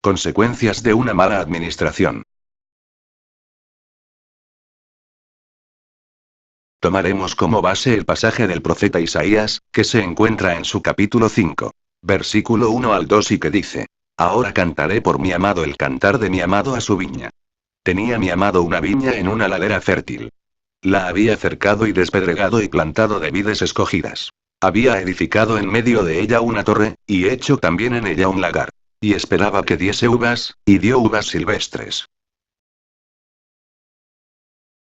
Consecuencias de una mala administración. Tomaremos como base el pasaje del profeta Isaías, que se encuentra en su capítulo 5. Versículo 1 al 2 y que dice: Ahora cantaré por mi amado el cantar de mi amado a su viña. Tenía mi amado una viña en una ladera fértil. La había cercado y despedregado y plantado de vides escogidas. Había edificado en medio de ella una torre, y hecho también en ella un lagar. Y esperaba que diese uvas, y dio uvas silvestres.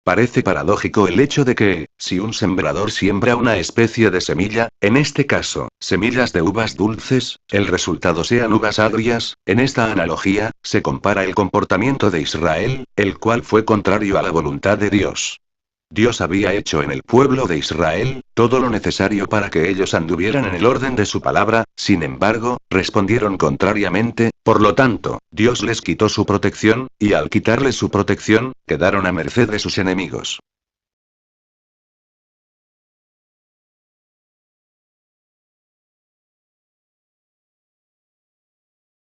Parece paradójico el hecho de que, si un sembrador siembra una especie de semilla, en este caso, semillas de uvas dulces, el resultado sean uvas agrias. En esta analogía, se compara el comportamiento de Israel, el cual fue contrario a la voluntad de Dios. Dios había hecho en el pueblo de Israel todo lo necesario para que ellos anduvieran en el orden de su palabra, sin embargo, respondieron contrariamente, por lo tanto, Dios les quitó su protección, y al quitarles su protección, quedaron a merced de sus enemigos.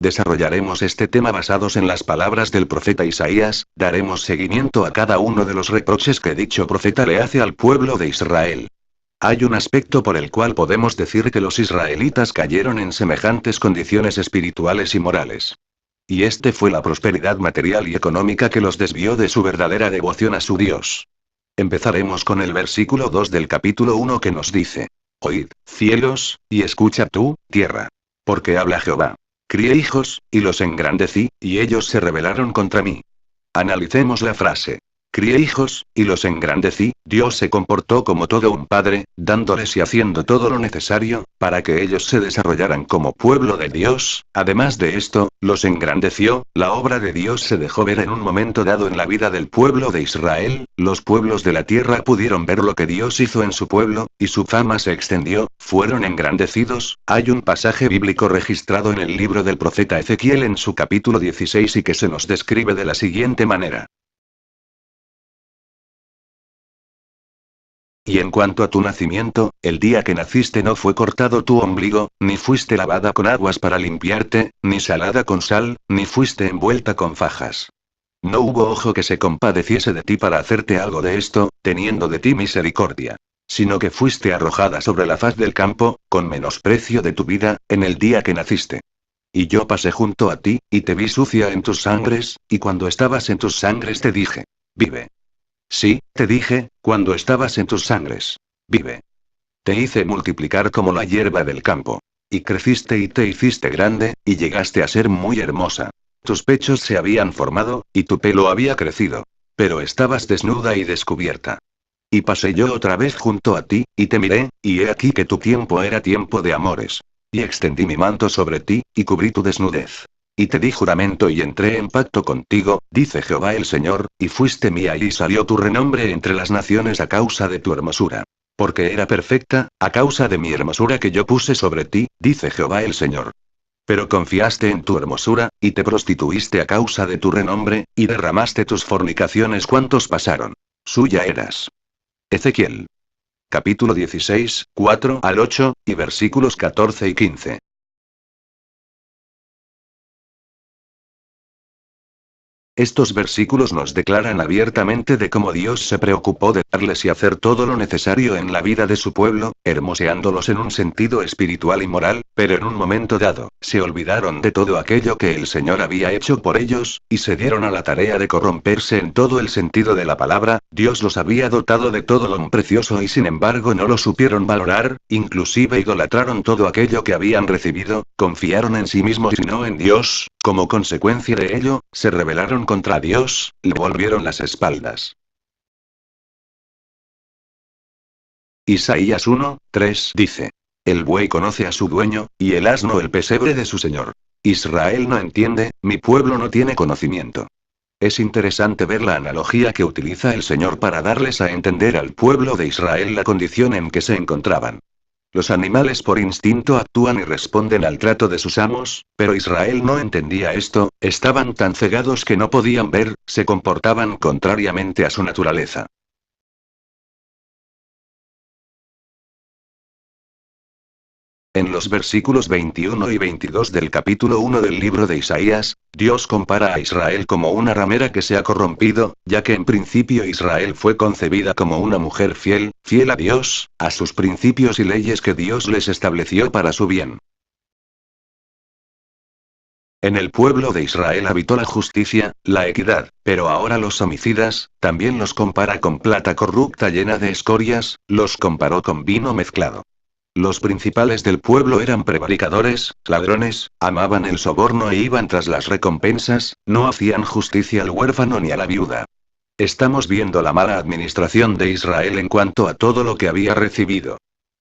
Desarrollaremos este tema basados en las palabras del profeta Isaías, daremos seguimiento a cada uno de los reproches que dicho profeta le hace al pueblo de Israel. Hay un aspecto por el cual podemos decir que los israelitas cayeron en semejantes condiciones espirituales y morales. Y este fue la prosperidad material y económica que los desvió de su verdadera devoción a su Dios. Empezaremos con el versículo 2 del capítulo 1 que nos dice: Oíd, cielos, y escucha tú, tierra. Porque habla Jehová. Crié hijos, y los engrandecí, y ellos se rebelaron contra mí. Analicemos la frase. Crié hijos, y los engrandecí. Dios se comportó como todo un padre, dándoles y haciendo todo lo necesario, para que ellos se desarrollaran como pueblo de Dios. Además de esto, los engrandeció. La obra de Dios se dejó ver en un momento dado en la vida del pueblo de Israel. Los pueblos de la tierra pudieron ver lo que Dios hizo en su pueblo, y su fama se extendió, fueron engrandecidos. Hay un pasaje bíblico registrado en el libro del profeta Ezequiel en su capítulo 16 y que se nos describe de la siguiente manera. Y en cuanto a tu nacimiento, el día que naciste no fue cortado tu ombligo, ni fuiste lavada con aguas para limpiarte, ni salada con sal, ni fuiste envuelta con fajas. No hubo ojo que se compadeciese de ti para hacerte algo de esto, teniendo de ti misericordia. Sino que fuiste arrojada sobre la faz del campo, con menosprecio de tu vida, en el día que naciste. Y yo pasé junto a ti, y te vi sucia en tus sangres, y cuando estabas en tus sangres te dije: vive. Sí, te dije, cuando estabas en tus sangres. Vive. Te hice multiplicar como la hierba del campo. Y creciste y te hiciste grande, y llegaste a ser muy hermosa. Tus pechos se habían formado, y tu pelo había crecido. Pero estabas desnuda y descubierta. Y pasé yo otra vez junto a ti, y te miré, y he aquí que tu tiempo era tiempo de amores. Y extendí mi manto sobre ti, y cubrí tu desnudez. Y te di juramento y entré en pacto contigo, dice Jehová el Señor, y fuiste mía y salió tu renombre entre las naciones a causa de tu hermosura. Porque era perfecta, a causa de mi hermosura que yo puse sobre ti, dice Jehová el Señor. Pero confiaste en tu hermosura, y te prostituiste a causa de tu renombre, y derramaste tus fornicaciones cuantos pasaron. Suya eras. Ezequiel. Capítulo 16, 4 al 8, y versículos 14 y 15. Estos versículos nos declaran abiertamente de cómo Dios se preocupó de darles y hacer todo lo necesario en la vida de su pueblo, hermoseándolos en un sentido espiritual y moral, pero en un momento dado, se olvidaron de todo aquello que el Señor había hecho por ellos, y se dieron a la tarea de corromperse en todo el sentido de la palabra. Dios los había dotado de todo lo precioso y sin embargo no lo supieron valorar, inclusive idolatraron todo aquello que habían recibido, confiaron en sí mismos y no en Dios. Como consecuencia de ello, se rebelaron contra Dios, le volvieron las espaldas. Isaías 1, 3 dice: El buey conoce a su dueño, y el asno el pesebre de su señor. Israel no entiende, mi pueblo no tiene conocimiento. Es interesante ver la analogía que utiliza el Señor para darles a entender al pueblo de Israel la condición en que se encontraban. Los animales por instinto actúan y responden al trato de sus amos, pero Israel no entendía esto, estaban tan cegados que no podían ver, se comportaban contrariamente a su naturaleza. En los versículos 21 y 22 del capítulo 1 del libro de Isaías, Dios compara a Israel como una ramera que se ha corrompido, ya que en principio Israel fue concebida como una mujer fiel, fiel a Dios, a sus principios y leyes que Dios les estableció para su bien. En el pueblo de Israel habitó la justicia, la equidad, pero ahora los homicidas, también los compara con plata corrupta llena de escorias, los comparó con vino mezclado. Los principales del pueblo eran prevaricadores, ladrones, amaban el soborno e iban tras las recompensas, no hacían justicia al huérfano ni a la viuda. Estamos viendo la mala administración de Israel en cuanto a todo lo que había recibido.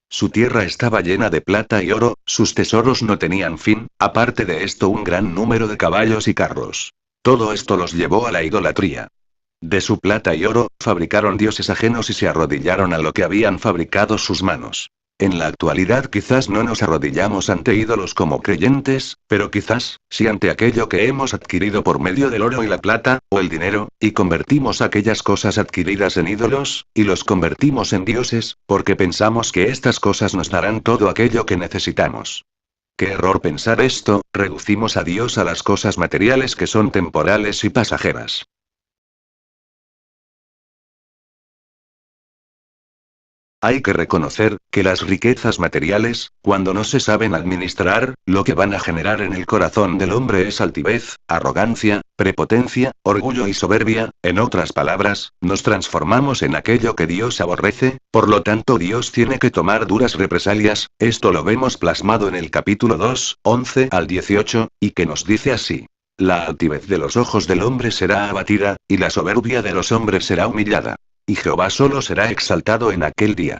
Su tierra estaba llena de plata y oro, sus tesoros no tenían fin, aparte de esto un gran número de caballos y carros. Todo esto los llevó a la idolatría. De su plata y oro, fabricaron dioses ajenos y se arrodillaron a lo que habían fabricado sus manos. En la actualidad quizás no nos arrodillamos ante ídolos como creyentes, pero quizás, sí ante aquello que hemos adquirido por medio del oro y la plata, o el dinero, y convertimos aquellas cosas adquiridas en ídolos, y los convertimos en dioses, porque pensamos que estas cosas nos darán todo aquello que necesitamos. Qué error pensar esto, reducimos a Dios a las cosas materiales que son temporales y pasajeras. Hay que reconocer, que las riquezas materiales, cuando no se saben administrar, lo que van a generar en el corazón del hombre es altivez, arrogancia, prepotencia, orgullo y soberbia, en otras palabras, nos transformamos en aquello que Dios aborrece, por lo tanto Dios tiene que tomar duras represalias, esto lo vemos plasmado en el capítulo 2, 11 al 18, y que nos dice así. La altivez de los ojos del hombre será abatida, y la soberbia de los hombres será humillada. Y Jehová solo será exaltado en aquel día.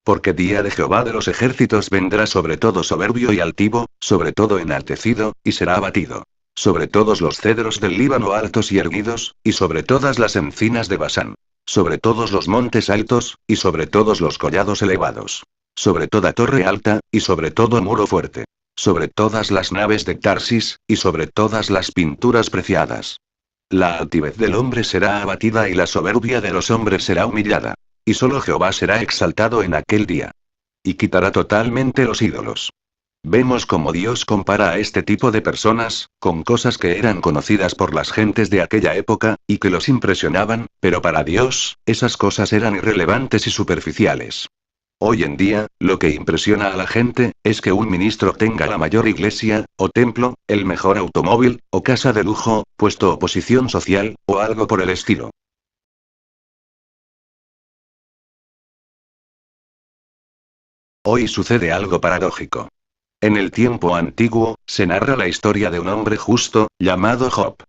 Porque día de Jehová de los ejércitos vendrá sobre todo soberbio y altivo, sobre todo enaltecido, y será abatido. Sobre todos los cedros del Líbano altos y erguidos, y sobre todas las encinas de Basán. Sobre todos los montes altos, y sobre todos los collados elevados. Sobre toda torre alta, y sobre todo muro fuerte. Sobre todas las naves de Tarsis, y sobre todas las pinturas preciadas. La altivez del hombre será abatida y la soberbia de los hombres será humillada. Y solo Jehová será exaltado en aquel día. Y quitará totalmente los ídolos. Vemos cómo Dios compara a este tipo de personas, con cosas que eran conocidas por las gentes de aquella época, y que los impresionaban, pero para Dios, esas cosas eran irrelevantes y superficiales. Hoy en día, lo que impresiona a la gente, es que un ministro tenga la mayor iglesia, o templo, el mejor automóvil, o casa de lujo, puesto o posición social, o algo por el estilo. Hoy sucede algo paradójico. En el tiempo antiguo, se narra la historia de un hombre justo, llamado Job.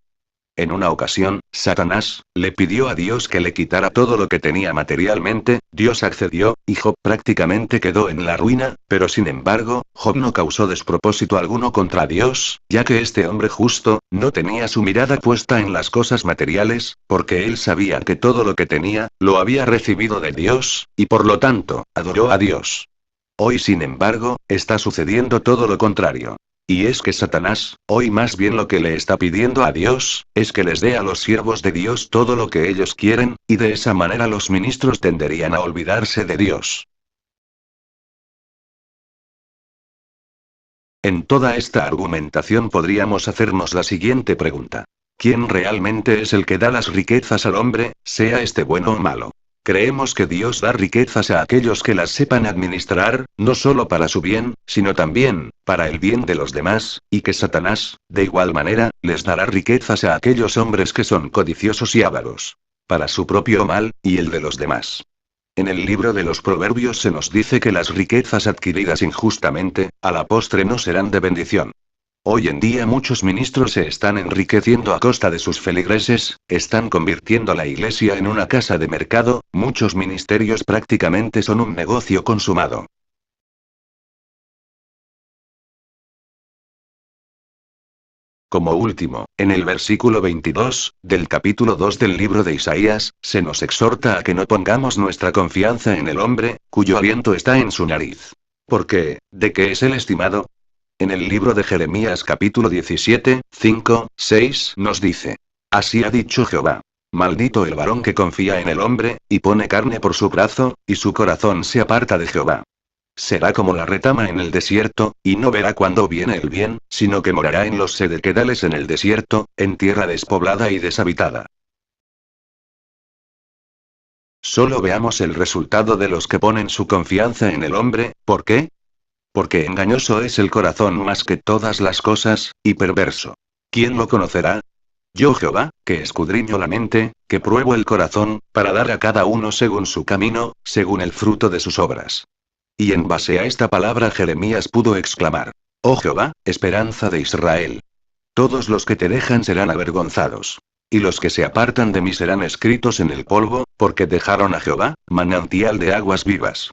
En una ocasión, Satanás le pidió a Dios que le quitara todo lo que tenía materialmente, Dios accedió, y Job prácticamente quedó en la ruina, pero sin embargo, Job no causó despropósito alguno contra Dios, ya que este hombre justo, no tenía su mirada puesta en las cosas materiales, porque él sabía que todo lo que tenía, lo había recibido de Dios, y por lo tanto, adoró a Dios. Hoy sin embargo, está sucediendo todo lo contrario. Y es que Satanás, hoy más bien lo que le está pidiendo a Dios, es que les dé a los siervos de Dios todo lo que ellos quieren, y de esa manera los ministros tenderían a olvidarse de Dios. En toda esta argumentación podríamos hacernos la siguiente pregunta. ¿Quién realmente es el que da las riquezas al hombre, sea este bueno o malo? Creemos que Dios da riquezas a aquellos que las sepan administrar, no solo para su bien, sino también, para el bien de los demás, y que Satanás, de igual manera, les dará riquezas a aquellos hombres que son codiciosos y ávaros. Para su propio mal, y el de los demás. En el libro de los Proverbios se nos dice que las riquezas adquiridas injustamente, a la postre no serán de bendición. Hoy en día muchos ministros se están enriqueciendo a costa de sus feligreses, están convirtiendo la iglesia en una casa de mercado, muchos ministerios prácticamente son un negocio consumado. Como último, en el versículo 22, del capítulo 2 del libro de Isaías, se nos exhorta a que no pongamos nuestra confianza en el hombre, cuyo aliento está en su nariz. Porque, ¿de qué es el estimado? En el libro de Jeremías capítulo 17, 5, 6 nos dice. Así ha dicho Jehová. Maldito el varón que confía en el hombre, y pone carne por su brazo, y su corazón se aparta de Jehová. Será como la retama en el desierto, y no verá cuándo viene el bien, sino que morará en los sedequedales en el desierto, en tierra despoblada y deshabitada. Solo veamos el resultado de los que ponen su confianza en el hombre. ¿Por qué? Porque engañoso es el corazón más que todas las cosas, y perverso. ¿Quién lo conocerá? Yo Jehová, que escudriño la mente, que pruebo el corazón, para dar a cada uno según su camino, según el fruto de sus obras. Y en base a esta palabra Jeremías pudo exclamar: Oh Jehová, esperanza de Israel. Todos los que te dejan serán avergonzados. Y los que se apartan de mí serán escritos en el polvo, porque dejaron a Jehová, manantial de aguas vivas.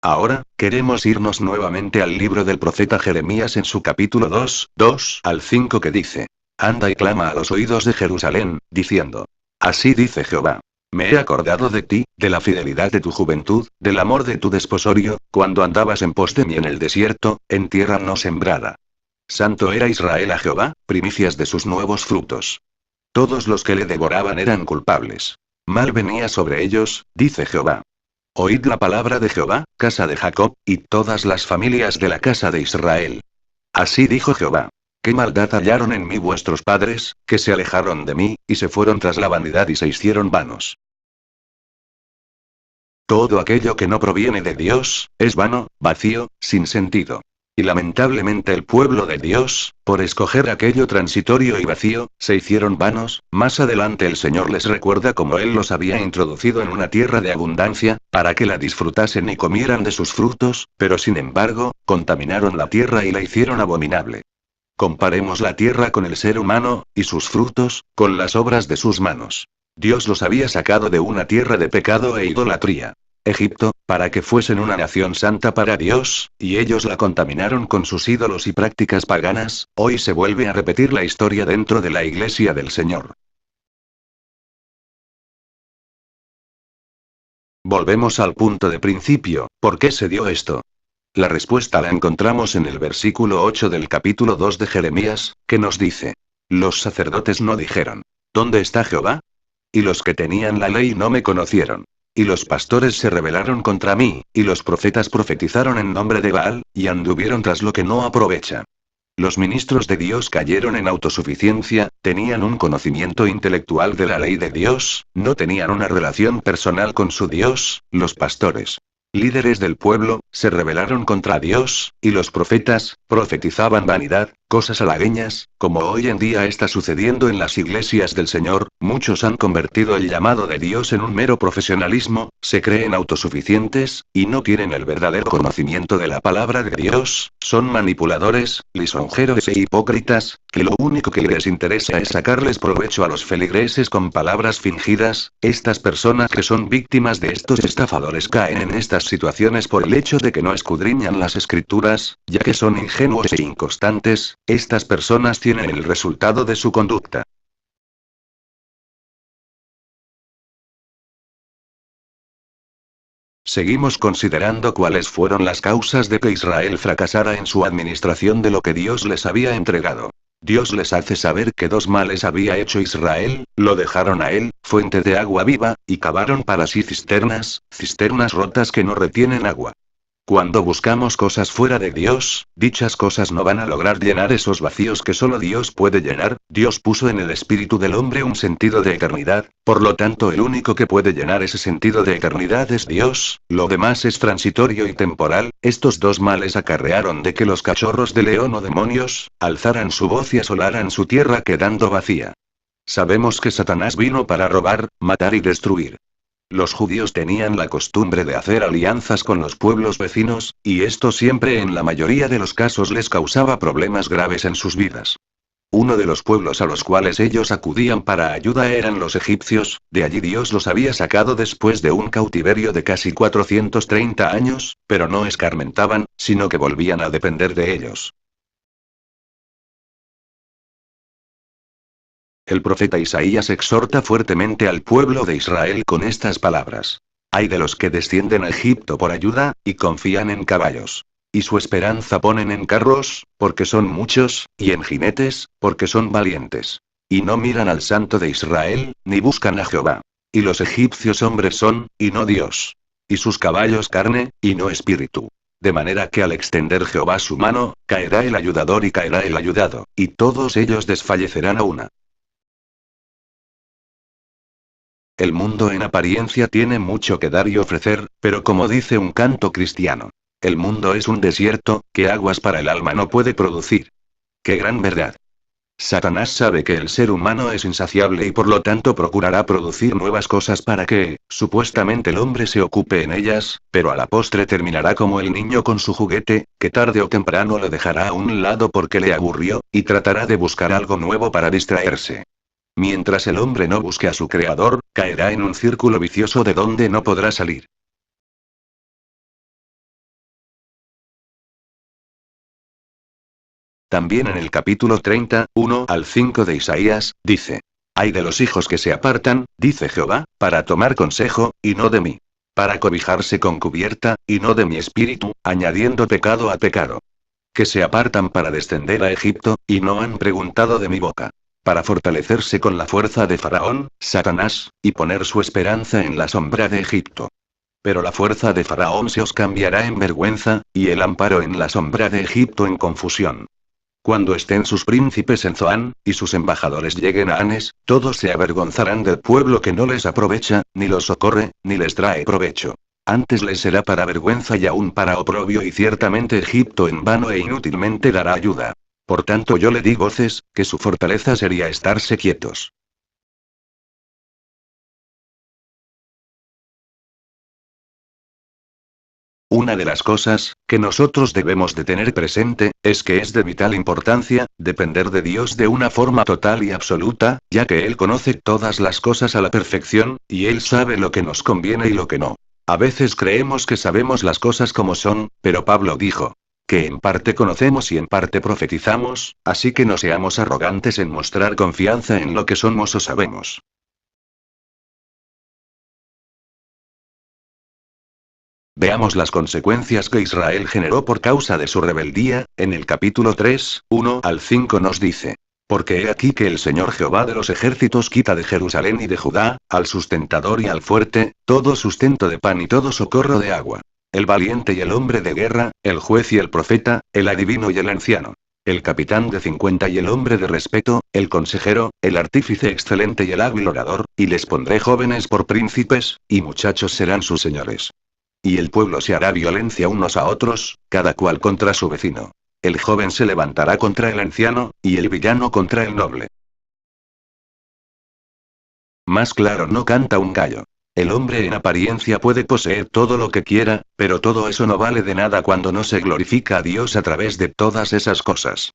Ahora, queremos irnos nuevamente al libro del profeta Jeremías en su capítulo 2 al 5 que dice: Anda y clama a los oídos de Jerusalén, diciendo: Así dice Jehová. Me he acordado de ti, de la fidelidad de tu juventud, del amor de tu desposorio, cuando andabas en pos de mí en el desierto, en tierra no sembrada. Santo era Israel a Jehová, primicias de sus nuevos frutos. Todos los que le devoraban eran culpables. Mal venía sobre ellos, dice Jehová. Oíd la palabra de Jehová, casa de Jacob, y todas las familias de la casa de Israel. Así dijo Jehová. ¿Qué maldad hallaron en mí vuestros padres, que se alejaron de mí, y se fueron tras la vanidad y se hicieron vanos? Todo aquello que no proviene de Dios, es vano, vacío, sin sentido. Y lamentablemente el pueblo de Dios, por escoger aquello transitorio y vacío, se hicieron vanos. Más adelante el Señor les recuerda cómo Él los había introducido en una tierra de abundancia, para que la disfrutasen y comieran de sus frutos, pero sin embargo, contaminaron la tierra y la hicieron abominable. Comparemos la tierra con el ser humano, y sus frutos, con las obras de sus manos. Dios los había sacado de una tierra de pecado e idolatría, Egipto, para que fuesen una nación santa para Dios, y ellos la contaminaron con sus ídolos y prácticas paganas. Hoy se vuelve a repetir la historia dentro de la iglesia del Señor. Volvemos al punto de principio. ¿Por qué se dio esto? La respuesta la encontramos en el versículo 8 del capítulo 2 de Jeremías, que nos dice: Los sacerdotes no dijeron: ¿Dónde está Jehová? Y los que tenían la ley no me conocieron. Y los pastores se rebelaron contra mí, y los profetas profetizaron en nombre de Baal, y anduvieron tras lo que no aprovecha. Los ministros de Dios cayeron en autosuficiencia, tenían un conocimiento intelectual de la ley de Dios, no tenían una relación personal con su Dios. Los pastores, líderes del pueblo, se rebelaron contra Dios, y los profetas, profetizaban vanidad, cosas halagüeñas, como hoy en día está sucediendo en las iglesias del Señor. Muchos han convertido el llamado de Dios en un mero profesionalismo, se creen autosuficientes, y no quieren el verdadero conocimiento de la palabra de Dios. Son manipuladores, lisonjeros e hipócritas, que lo único que les interesa es sacarles provecho a los feligreses con palabras fingidas. Estas personas que son víctimas de estos estafadores caen en estas situaciones por el hecho de que no escudriñan las escrituras, ya que son ingenuos e inconstantes. Estas personas tienen el resultado de su conducta. Seguimos considerando cuáles fueron las causas de que Israel fracasara en su administración de lo que Dios les había entregado. Dios les hace saber que dos males había hecho Israel: lo dejaron a Él, fuente de agua viva, y cavaron para sí cisternas rotas que no retienen agua. Cuando buscamos cosas fuera de Dios, dichas cosas no van a lograr llenar esos vacíos que solo Dios puede llenar. Dios puso en el espíritu del hombre un sentido de eternidad, por lo tanto el único que puede llenar ese sentido de eternidad es Dios, lo demás es transitorio y temporal. Estos dos males acarrearon de que los cachorros de león o demonios, alzaran su voz y asolaran su tierra quedando vacía. Sabemos que Satanás vino para robar, matar y destruir. Los judíos tenían la costumbre de hacer alianzas con los pueblos vecinos, y esto siempre en la mayoría de los casos les causaba problemas graves en sus vidas. Uno de los pueblos a los cuales ellos acudían para ayuda eran los egipcios. De allí Dios los había sacado después de un cautiverio de casi 430 años, pero no escarmentaban, sino que volvían a depender de ellos. El profeta Isaías exhorta fuertemente al pueblo de Israel con estas palabras: Ay de los que descienden a Egipto por ayuda, y confían en caballos. Y su esperanza ponen en carros, porque son muchos, y en jinetes, porque son valientes. Y no miran al Santo de Israel, ni buscan a Jehová. Y los egipcios hombres son, y no Dios. Y sus caballos carne, y no espíritu. De manera que al extender Jehová su mano, caerá el ayudador y caerá el ayudado, y todos ellos desfallecerán a una. El mundo en apariencia tiene mucho que dar y ofrecer, pero como dice un canto cristiano, el mundo es un desierto, que aguas para el alma no puede producir. ¡Qué gran verdad! Satanás sabe que el ser humano es insaciable y por lo tanto procurará producir nuevas cosas para que, supuestamente el hombre se ocupe en ellas, pero a la postre terminará como el niño con su juguete, que tarde o temprano lo dejará a un lado porque le aburrió, y tratará de buscar algo nuevo para distraerse. Mientras el hombre no busque a su creador, caerá en un círculo vicioso de donde no podrá salir. También en el capítulo 30, 1 al 5 de Isaías, dice: Ay de los hijos que se apartan, dice Jehová, para tomar consejo, y no de mí. Para cobijarse con cubierta, y no de mi espíritu, añadiendo pecado a pecado. Que se apartan para descender a Egipto, y no han preguntado de mi boca. Para fortalecerse con la fuerza de Faraón, Satanás, y poner su esperanza en la sombra de Egipto. Pero la fuerza de Faraón se os cambiará en vergüenza, y el amparo en la sombra de Egipto en confusión. Cuando estén sus príncipes en Zoán, y sus embajadores lleguen a Anes, todos se avergonzarán del pueblo que no les aprovecha, ni los socorre, ni les trae provecho. Antes les será para vergüenza y aún para oprobio, y ciertamente Egipto en vano e inútilmente dará ayuda. Por tanto yo le di voces, que su fortaleza sería estarse quietos. Una de las cosas que nosotros debemos de tener presente, es que es de vital importancia, depender de Dios de una forma total y absoluta, ya que Él conoce todas las cosas a la perfección, y Él sabe lo que nos conviene y lo que no. A veces creemos que sabemos las cosas como son, pero Pablo dijo, que en parte conocemos y en parte profetizamos, así que no seamos arrogantes en mostrar confianza en lo que somos o sabemos. Veamos las consecuencias que Israel generó por causa de su rebeldía, en el capítulo 3, 1 al 5 nos dice. Porque he aquí que el Señor Jehová de los ejércitos quita de Jerusalén y de Judá, al sustentador y al fuerte, todo sustento de pan y todo socorro de agua. El valiente y el hombre de guerra, el juez y el profeta, el adivino y el anciano. El capitán de 50 y el hombre de respeto, el consejero, el artífice excelente y el hábil orador, y les pondré jóvenes por príncipes, y muchachos serán sus señores. Y el pueblo se hará violencia unos a otros, cada cual contra su vecino. El joven se levantará contra el anciano, y el villano contra el noble. Más claro no canta un gallo. El hombre en apariencia puede poseer todo lo que quiera, pero todo eso no vale de nada cuando no se glorifica a Dios a través de todas esas cosas.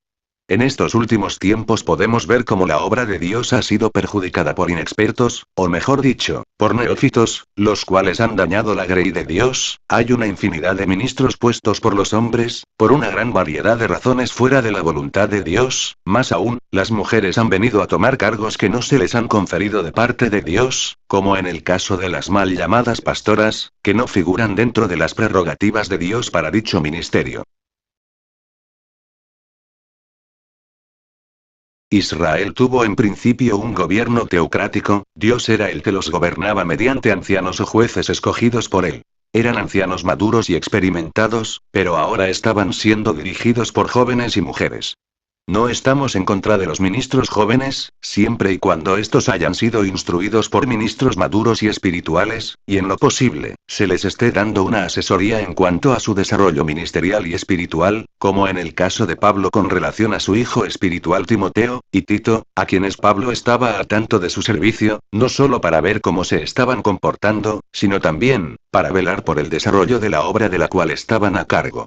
En estos últimos tiempos podemos ver cómo la obra de Dios ha sido perjudicada por inexpertos, o mejor dicho, por neófitos, los cuales han dañado la grey de Dios. Hay una infinidad de ministros puestos por los hombres, por una gran variedad de razones fuera de la voluntad de Dios. Más aún, las mujeres han venido a tomar cargos que no se les han conferido de parte de Dios, como en el caso de las mal llamadas pastoras, que no figuran dentro de las prerrogativas de Dios para dicho ministerio. Israel tuvo en principio un gobierno teocrático, Dios era el que los gobernaba mediante ancianos o jueces escogidos por él. Eran ancianos maduros y experimentados, pero ahora estaban siendo dirigidos por jóvenes y mujeres. No estamos en contra de los ministros jóvenes, siempre y cuando estos hayan sido instruidos por ministros maduros y espirituales, y en lo posible, se les esté dando una asesoría en cuanto a su desarrollo ministerial y espiritual, como en el caso de Pablo con relación a su hijo espiritual Timoteo, y Tito, a quienes Pablo estaba al tanto de su servicio, no solo para ver cómo se estaban comportando, sino también, para velar por el desarrollo de la obra de la cual estaban a cargo.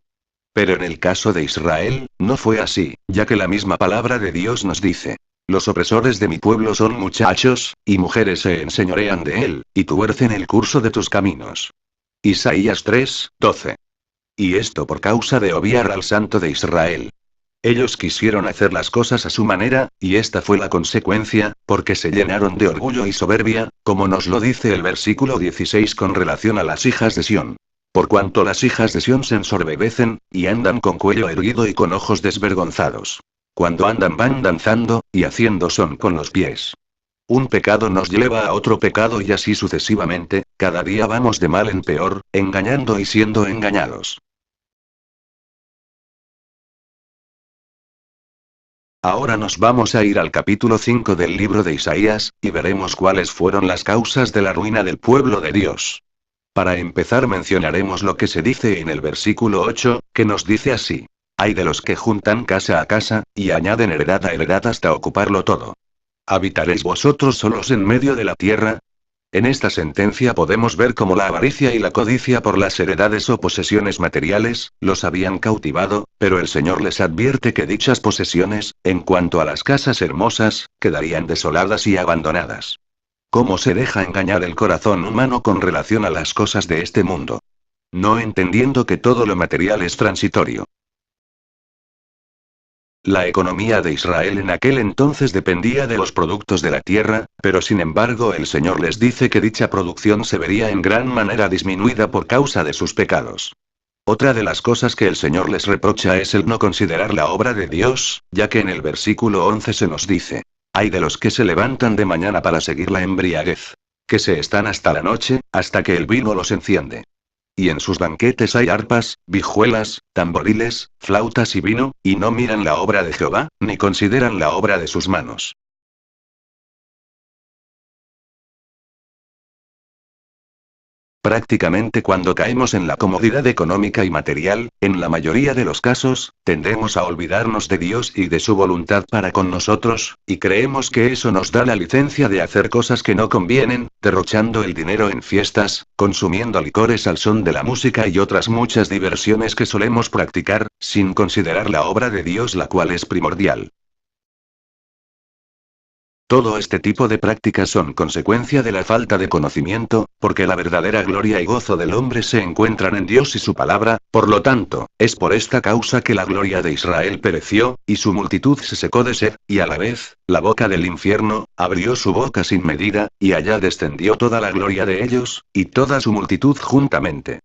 Pero en el caso de Israel, no fue así, ya que la misma palabra de Dios nos dice: los opresores de mi pueblo son muchachos, y mujeres se enseñorean de él, y tuercen el curso de tus caminos. Isaías 3, 12. Y esto por causa de odiar al Santo de Israel. Ellos quisieron hacer las cosas a su manera, y esta fue la consecuencia, porque se llenaron de orgullo y soberbia, como nos lo dice el versículo 16 con relación a las hijas de Sión. Por cuanto las hijas de Sión se ensoberbecen, y andan con cuello erguido y con ojos desvergonzados. Cuando andan van danzando, y haciendo son con los pies. Un pecado nos lleva a otro pecado y así sucesivamente, cada día vamos de mal en peor, engañando y siendo engañados. Ahora nos vamos a ir al capítulo 5 del libro de Isaías, y veremos cuáles fueron las causas de la ruina del pueblo de Dios. Para empezar mencionaremos lo que se dice en el versículo 8, que nos dice así. Hay de los que juntan casa a casa, y añaden heredad a heredad hasta ocuparlo todo. ¿Habitaréis vosotros solos en medio de la tierra? En esta sentencia podemos ver cómo la avaricia y la codicia por las heredades o posesiones materiales, los habían cautivado, pero el Señor les advierte que dichas posesiones, en cuanto a las casas hermosas, quedarían desoladas y abandonadas. ¿Cómo se deja engañar el corazón humano con relación a las cosas de este mundo? No entendiendo que todo lo material es transitorio. La economía de Israel en aquel entonces dependía de los productos de la tierra, pero sin embargo el Señor les dice que dicha producción se vería en gran manera disminuida por causa de sus pecados. Otra de las cosas que el Señor les reprocha es el no considerar la obra de Dios, ya que en el versículo 11 se nos dice, hay de los que se levantan de mañana para seguir la embriaguez, que se están hasta la noche, hasta que el vino los enciende. Y en sus banquetes hay arpas, vihuelas, tamboriles, flautas y vino, y no miran la obra de Jehová, ni consideran la obra de sus manos. Prácticamente cuando caemos en la comodidad económica y material, en la mayoría de los casos, tendemos a olvidarnos de Dios y de su voluntad para con nosotros, y creemos que eso nos da la licencia de hacer cosas que no convienen, derrochando el dinero en fiestas, consumiendo licores al son de la música y otras muchas diversiones que solemos practicar, sin considerar la obra de Dios, la cual es primordial. Todo este tipo de prácticas son consecuencia de la falta de conocimiento, porque la verdadera gloria y gozo del hombre se encuentran en Dios y su palabra, por lo tanto, es por esta causa que la gloria de Israel pereció, y su multitud se secó de sed, y a la vez, la boca del infierno, abrió su boca sin medida, y allá descendió toda la gloria de ellos, y toda su multitud juntamente.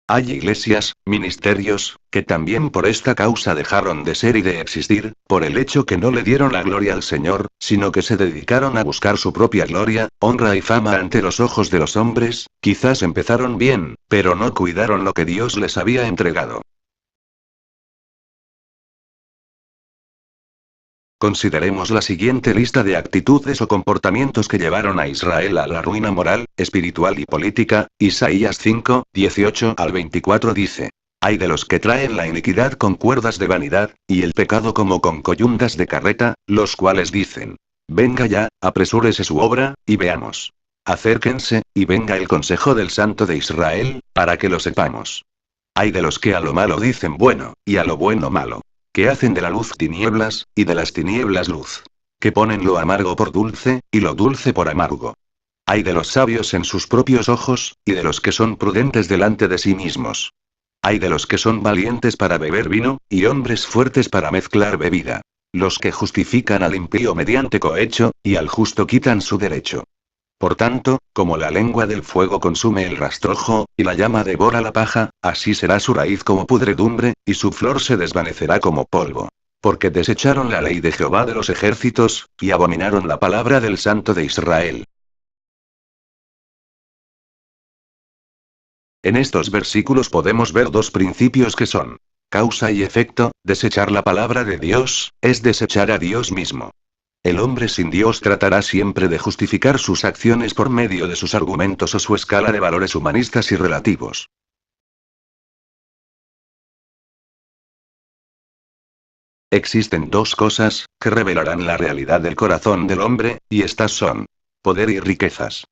Hay iglesias, ministerios, que también por esta causa dejaron de ser y de existir, por el hecho que no le dieron la gloria al Señor, sino que se dedicaron a buscar su propia gloria, honra y fama ante los ojos de los hombres. Quizás empezaron bien, pero no cuidaron lo que Dios les había entregado. Consideremos la siguiente lista de actitudes o comportamientos que llevaron a Israel a la ruina moral, espiritual y política. Isaías 5, 18 al 24 dice. Hay de los que traen la iniquidad con cuerdas de vanidad, y el pecado como con coyundas de carreta, los cuales dicen. Venga ya, apresúrese su obra, y veamos. Acérquense, y venga el consejo del Santo de Israel, para que lo sepamos. Hay de los que a lo malo dicen bueno, y a lo bueno malo. Que hacen de la luz tinieblas, y de las tinieblas luz. Que ponen lo amargo por dulce, y lo dulce por amargo. Hay de los sabios en sus propios ojos, y de los que son prudentes delante de sí mismos. Hay de los que son valientes para beber vino, y hombres fuertes para mezclar bebida. Los que justifican al impío mediante cohecho, y al justo quitan su derecho. Por tanto, como la lengua del fuego consume el rastrojo, y la llama devora la paja, así será su raíz como pudredumbre, y su flor se desvanecerá como polvo. Porque desecharon la ley de Jehová de los ejércitos, y abominaron la palabra del Santo de Israel. En estos versículos podemos ver dos principios que son causa y efecto. Desechar la palabra de Dios, es desechar a Dios mismo. El hombre sin Dios tratará siempre de justificar sus acciones por medio de sus argumentos o su escala de valores humanistas y relativos. Existen dos cosas, que revelarán la realidad del corazón del hombre, y estas son poder y riquezas.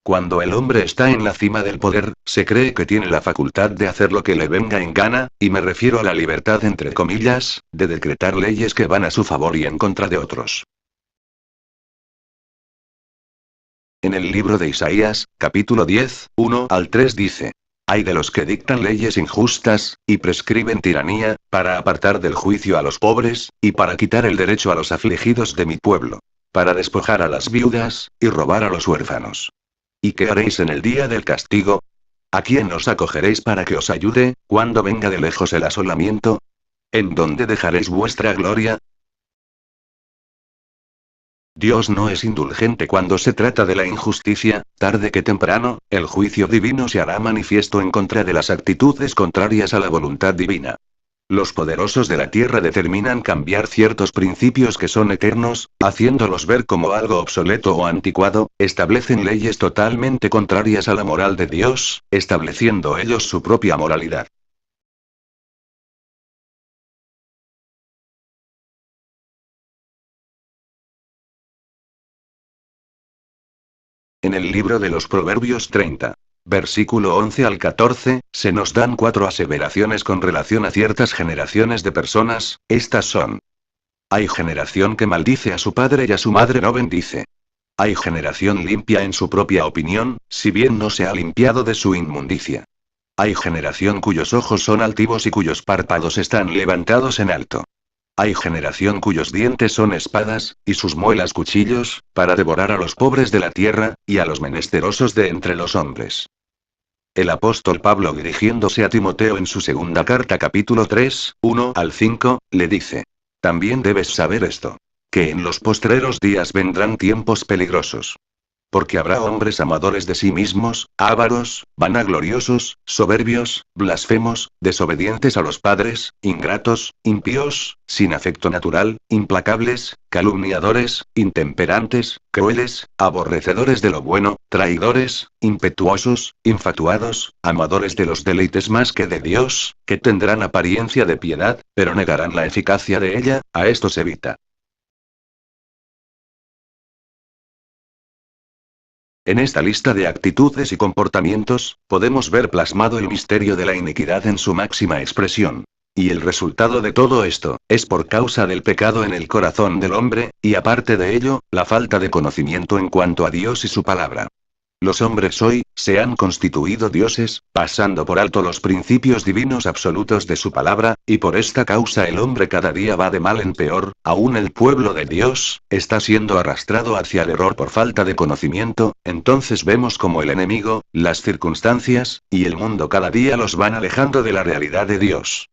Cuando el hombre está en la cima del poder, se cree que tiene la facultad de hacer lo que le venga en gana, y me refiero a la libertad entre comillas, de decretar leyes que van a su favor y en contra de otros. En el libro de Isaías, capítulo 10, 1 al 3 dice. Hay de los que dictan leyes injustas, y prescriben tiranía, para apartar del juicio a los pobres, y para quitar el derecho a los afligidos de mi pueblo. Para despojar a las viudas, y robar a los huérfanos. ¿Y qué haréis en el día del castigo? ¿A quién os acogeréis para que os ayude, cuando venga de lejos el asolamiento? ¿En dónde dejaréis vuestra gloria? Dios no es indulgente cuando se trata de la injusticia, tarde que temprano, el juicio divino se hará manifiesto en contra de las actitudes contrarias a la voluntad divina. Los poderosos de la tierra determinan cambiar ciertos principios que son eternos, haciéndolos ver como algo obsoleto o anticuado, establecen leyes totalmente contrarias a la moral de Dios, estableciendo ellos su propia moralidad. En el libro de los Proverbios 30. Versículo 11 al 14, se nos dan 4 aseveraciones con relación a ciertas generaciones de personas, estas son. Hay generación que maldice a su padre y a su madre no bendice. Hay generación limpia en su propia opinión, si bien no se ha limpiado de su inmundicia. Hay generación cuyos ojos son altivos y cuyos párpados están levantados en alto. Hay generación cuyos dientes son espadas, y sus muelas cuchillos, para devorar a los pobres de la tierra, y a los menesterosos de entre los hombres. El apóstol Pablo, dirigiéndose a Timoteo en su segunda carta capítulo 3, 1 al 5, le dice: También debes saber esto, que en los postreros días vendrán tiempos peligrosos. Porque habrá hombres amadores de sí mismos, ávaros, vanagloriosos, soberbios, blasfemos, desobedientes a los padres, ingratos, impíos, sin afecto natural, implacables, calumniadores, intemperantes, crueles, aborrecedores de lo bueno, traidores, impetuosos, infatuados, amadores de los deleites más que de Dios, que tendrán apariencia de piedad, pero negarán la eficacia de ella, a estos evita. En esta lista de actitudes y comportamientos, podemos ver plasmado el misterio de la iniquidad en su máxima expresión. Y el resultado de todo esto, es por causa del pecado en el corazón del hombre, y aparte de ello, la falta de conocimiento en cuanto a Dios y su palabra. Los hombres hoy, se han constituido dioses, pasando por alto los principios divinos absolutos de su palabra, y por esta causa el hombre cada día va de mal en peor, aún el pueblo de Dios, está siendo arrastrado hacia el error por falta de conocimiento, entonces vemos como el enemigo, las circunstancias, y el mundo cada día los van alejando de la realidad de Dios.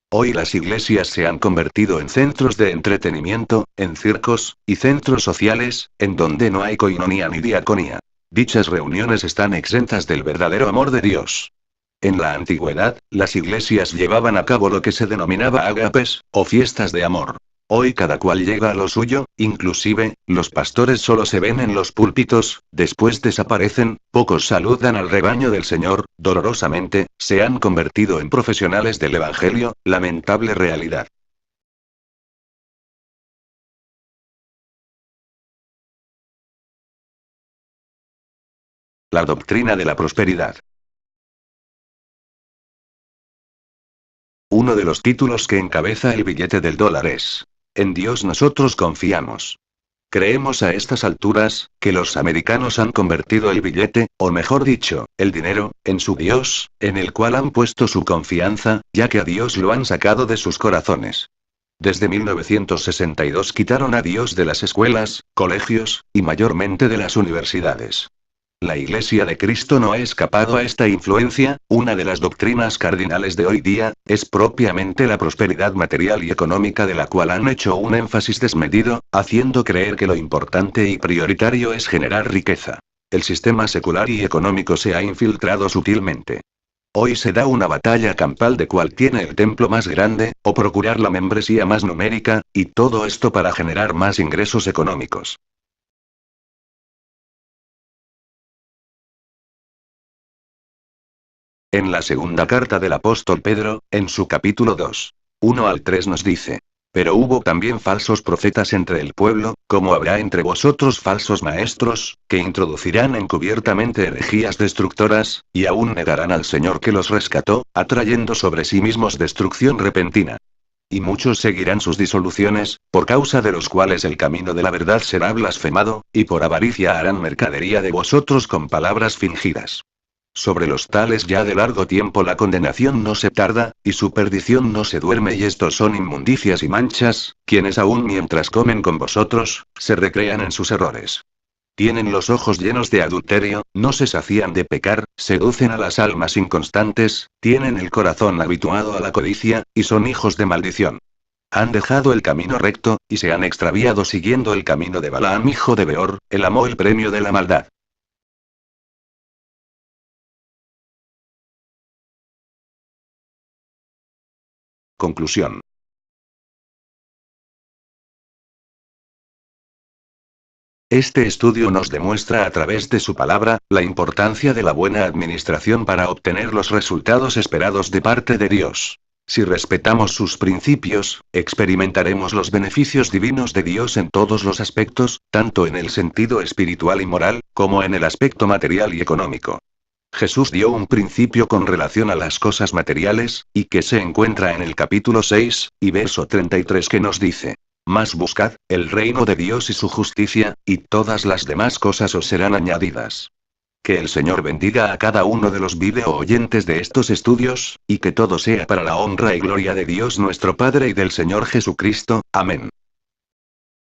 Hoy las iglesias se han convertido en centros de entretenimiento, en circos, y centros sociales, en donde no hay coinonía ni diaconía. Dichas reuniones están exentas del verdadero amor de Dios. En la antigüedad, las iglesias llevaban a cabo lo que se denominaba ágapes, o fiestas de amor. Hoy cada cual llega a lo suyo, inclusive, los pastores solo se ven en los púlpitos, después desaparecen, pocos saludan al rebaño del Señor, dolorosamente, se han convertido en profesionales del Evangelio, lamentable realidad. La doctrina de la prosperidad. Uno de los títulos que encabeza el billete del dólar es: En Dios nosotros confiamos. Creemos a estas alturas, que los americanos han convertido el billete, o mejor dicho, el dinero, en su Dios, en el cual han puesto su confianza, ya que a Dios lo han sacado de sus corazones. Desde 1962 quitaron a Dios de las escuelas, colegios, y mayormente de las universidades. La Iglesia de Cristo no ha escapado a esta influencia. Una de las doctrinas cardinales de hoy día, es propiamente la prosperidad material y económica, de la cual han hecho un énfasis desmedido, haciendo creer que lo importante y prioritario es generar riqueza. El sistema secular y económico se ha infiltrado sutilmente. Hoy se da una batalla campal de cuál tiene el templo más grande, o procurar la membresía más numérica, y todo esto para generar más ingresos económicos. En la segunda carta del apóstol Pedro, en su capítulo 2, 1 al 3 nos dice: Pero hubo también falsos profetas entre el pueblo, como habrá entre vosotros falsos maestros, que introducirán encubiertamente herejías destructoras, y aún negarán al Señor que los rescató, atrayendo sobre sí mismos destrucción repentina. Y muchos seguirán sus disoluciones, por causa de los cuales el camino de la verdad será blasfemado, y por avaricia harán mercadería de vosotros con palabras fingidas. Sobre los tales ya de largo tiempo la condenación no se tarda, y su perdición no se duerme, y estos son inmundicias y manchas, quienes aún mientras comen con vosotros, se recrean en sus errores. Tienen los ojos llenos de adulterio, no se sacían de pecar, seducen a las almas inconstantes, tienen el corazón habituado a la codicia, y son hijos de maldición. Han dejado el camino recto, y se han extraviado siguiendo el camino de Balaam hijo de Beor, él amó el premio de la maldad. Conclusión. Este estudio nos demuestra a través de su palabra, la importancia de la buena administración para obtener los resultados esperados de parte de Dios. Si respetamos sus principios, experimentaremos los beneficios divinos de Dios en todos los aspectos, tanto en el sentido espiritual y moral, como en el aspecto material y económico. Jesús dio un principio con relación a las cosas materiales, y que se encuentra en el capítulo 6, y verso 33 que nos dice: Mas buscad el reino de Dios y su justicia, y todas las demás cosas os serán añadidas. Que el Señor bendiga a cada uno de los video oyentes de estos estudios, y que todo sea para la honra y gloria de Dios nuestro Padre y del Señor Jesucristo. Amén.